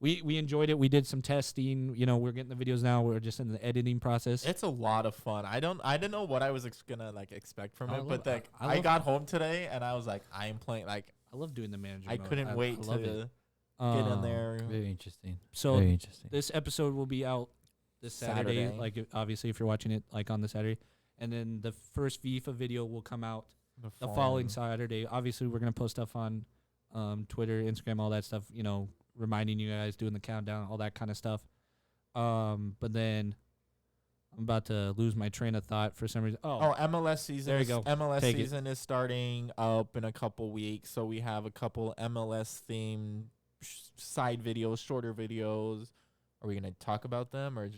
we enjoyed it. We did some testing. We're getting the videos now. We're just in the editing process. It's a lot of fun. I didn't know what I was gonna expect from it, but I got home today and I was like, I am playing. Like, I love doing the manager. I mode. couldn't wait to get in there. Very interesting. So very interesting. This episode will be out this Saturday. Like, obviously, if you're watching it like on the Saturday, and then the first FIFA video will come out the following Saturday. Obviously, we're gonna post stuff on Twitter, Instagram, all that stuff. Reminding you guys, doing the countdown, all that kind of stuff. But then I'm about to lose my train of thought for some reason. Oh, MLS season. There you go. MLS season is starting up in a couple weeks, so we have a couple MLS themed side videos, shorter videos. Are we gonna talk about them or?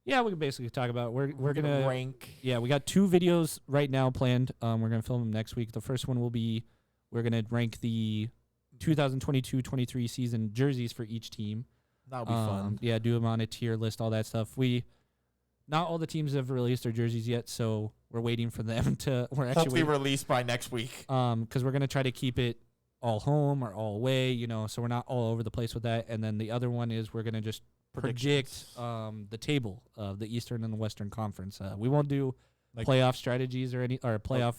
Yeah, we can basically talk about. We're gonna rank. Yeah, we got 2 videos right now planned. We're gonna film them next week. The first one will be we're gonna rank the 2022-23 season jerseys for each team. That'll be fun. Yeah, do them on a tier list, all that stuff. Not all the teams have released their jerseys yet, so we're waiting for them to. We're actually hopefully released by next week. Because we're gonna try to keep it all home or all away, so we're not all over the place with that. And then the other one is we're gonna just predict the table of the Eastern and the Western Conference. We won't do playoff strategies or playoff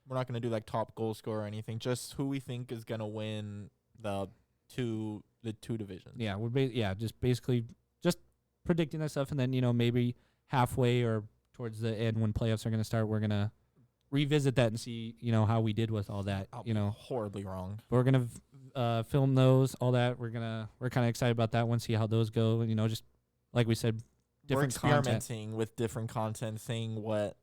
We're not going to do top goal scorer or anything. Just who we think is going to win the two divisions. Yeah, just basically just predicting that stuff, and then maybe halfway or towards the end when playoffs are going to start, we're going to revisit that and see how we did with all that. I'll be horribly wrong. We're going to film those, all that. We're kind of excited about that one. See how those go. Just like we said, different we're experimenting with different content, seeing what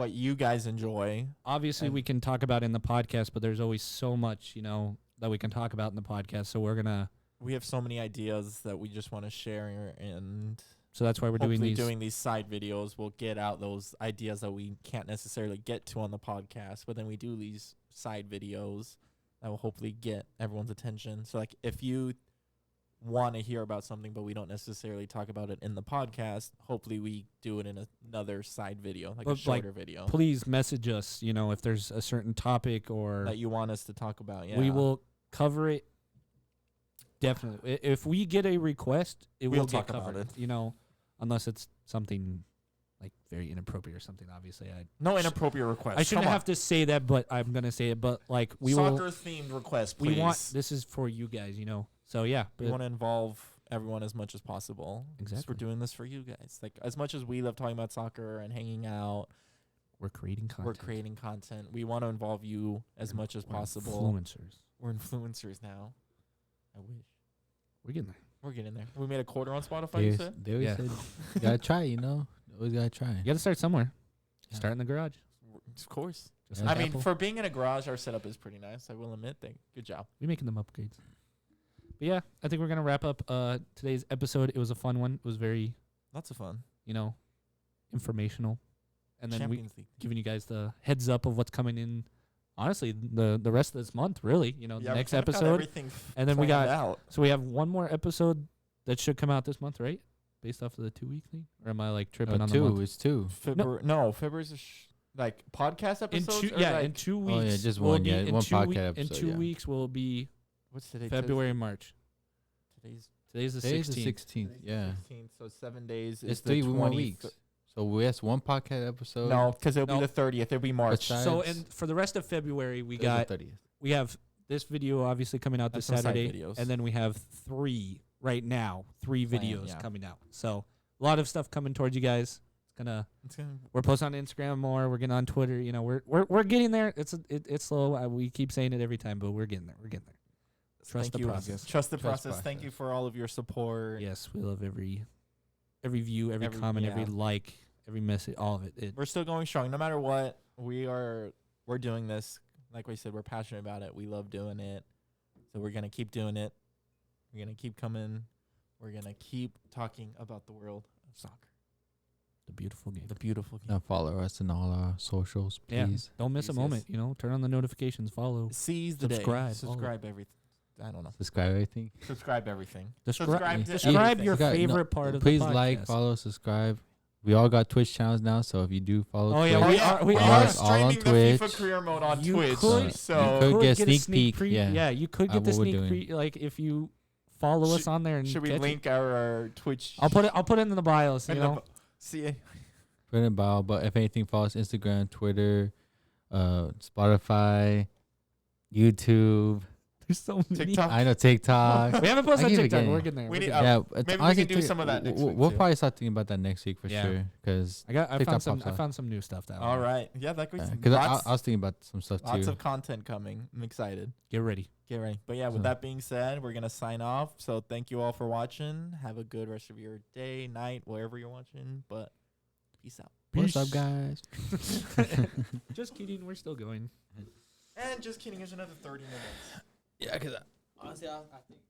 you guys enjoy. Obviously, we can talk about in the podcast, but there's always so much, that we can talk about in the we have so many ideas that we just want to share, and so that's why we're doing these side videos. We'll get out those ideas that we can't necessarily get to on the podcast, but then we do these side videos that will hopefully get everyone's attention. So if you want to hear about something, but we don't necessarily talk about it in the podcast, hopefully we do it in another side video, a shorter video. Please message us, if there's a certain topic or that you want us to talk about. Yeah, we will cover it. Definitely. If we get a request, we'll get covered. About it. Unless it's something very inappropriate or something. Obviously, no inappropriate requests. I shouldn't have to say that, but I'm gonna say it. But we soccer themed requests, please. This is for you guys, So yeah, we want to involve everyone as much as possible. Exactly. We're doing this for you guys. As much as we love talking about soccer and hanging out, we're creating content. We want to involve you as much as possible. We're influencers now. I wish. We're getting there. We're getting there. We made a quarter on Spotify, you said? They always said, you gotta try, Always gotta try. You gotta start somewhere. Yeah. Start in the garage. Of course. I mean, for being in a garage, our setup is pretty nice. I will admit that. Good job. We're making them upgrades. But yeah, I think we're going to wrap up today's episode. It was a fun one. It was very... Lots of fun. Informational. And then Champions League. Giving you guys the heads up of what's coming in. Honestly, the rest of this month, really. The next episode. And then we So we have one more episode that should come out this month, right? Based off of the 2-week thing? Or am I tripping on the month? It's 2. February's podcast episodes? In 2 weeks. Oh, yeah, just one. Yeah, one podcast episode. In 2 weeks will be... What's today? February and March. Today's the 16th. Yeah. 16th, so 7 days. It's 3 more weeks. So we have one podcast episode. No, because it'll be the 30th. It'll be March. So and for the rest of February, we have this video obviously coming out this Saturday, and then we have 3 videos coming out. So a lot of stuff coming towards you guys. We're posting on Instagram more. We're getting on Twitter. We're getting there. It's slow. We keep saying it every time, but we're getting there. Trust the process. Trust the process. Thank you for all of your support. Yes, we love every view, every comment, every like, every message, all of it. We're still going strong. No matter what, we're doing this. Like we said, we're passionate about it. We love doing it. So we're going to keep doing it. We're going to keep coming. We're going to keep talking about the world of soccer. The beautiful game. The beautiful game. Now follow us on all our socials, please. Don't miss a moment. You know, turn on the notifications. Follow. Seize the subscribe. day. Subscribe everything. I don't know. Subscribe everything. Subscribe everything. Describe everything. your favorite part of the podcast. Please like, follow, subscribe. We all got Twitch channels now, so if you do follow Oh, Twitch, yeah, we all are on streaming the Twitch. FIFA Career Mode on You Twitch. could- So you could get a sneak peek. Yeah. you could get the what we're sneak doing. peek. Like if you follow us on there and should we catch it. link our Twitch? I'll put it in the bios. You know. See. Put in bio, but if anything, follow us Instagram, Twitter, Spotify, YouTube. There's so many. TikTok. I know TikTok. We haven't posted on I keep TikTok. forgetting. We're getting there. We We're need- getting there. Yeah, maybe we honestly, can do some of that next week, We'll too. probably start thinking about that next week for Yeah. sure. Because I TikTok found pops up. some new stuff that. All right. Yeah, that goes. because Lots, I was thinking about some stuff lots too. of content coming. I'm excited. Get ready. Get ready. But yeah, with So- that being said, we're gonna sign off. So thank you all for watching. Have a good rest of your day, night, wherever you're watching. But peace out. What's up, guys? Just kidding. We're still going. And just kidding. Here's another 30 minutes. Yeah, because honestly, I think.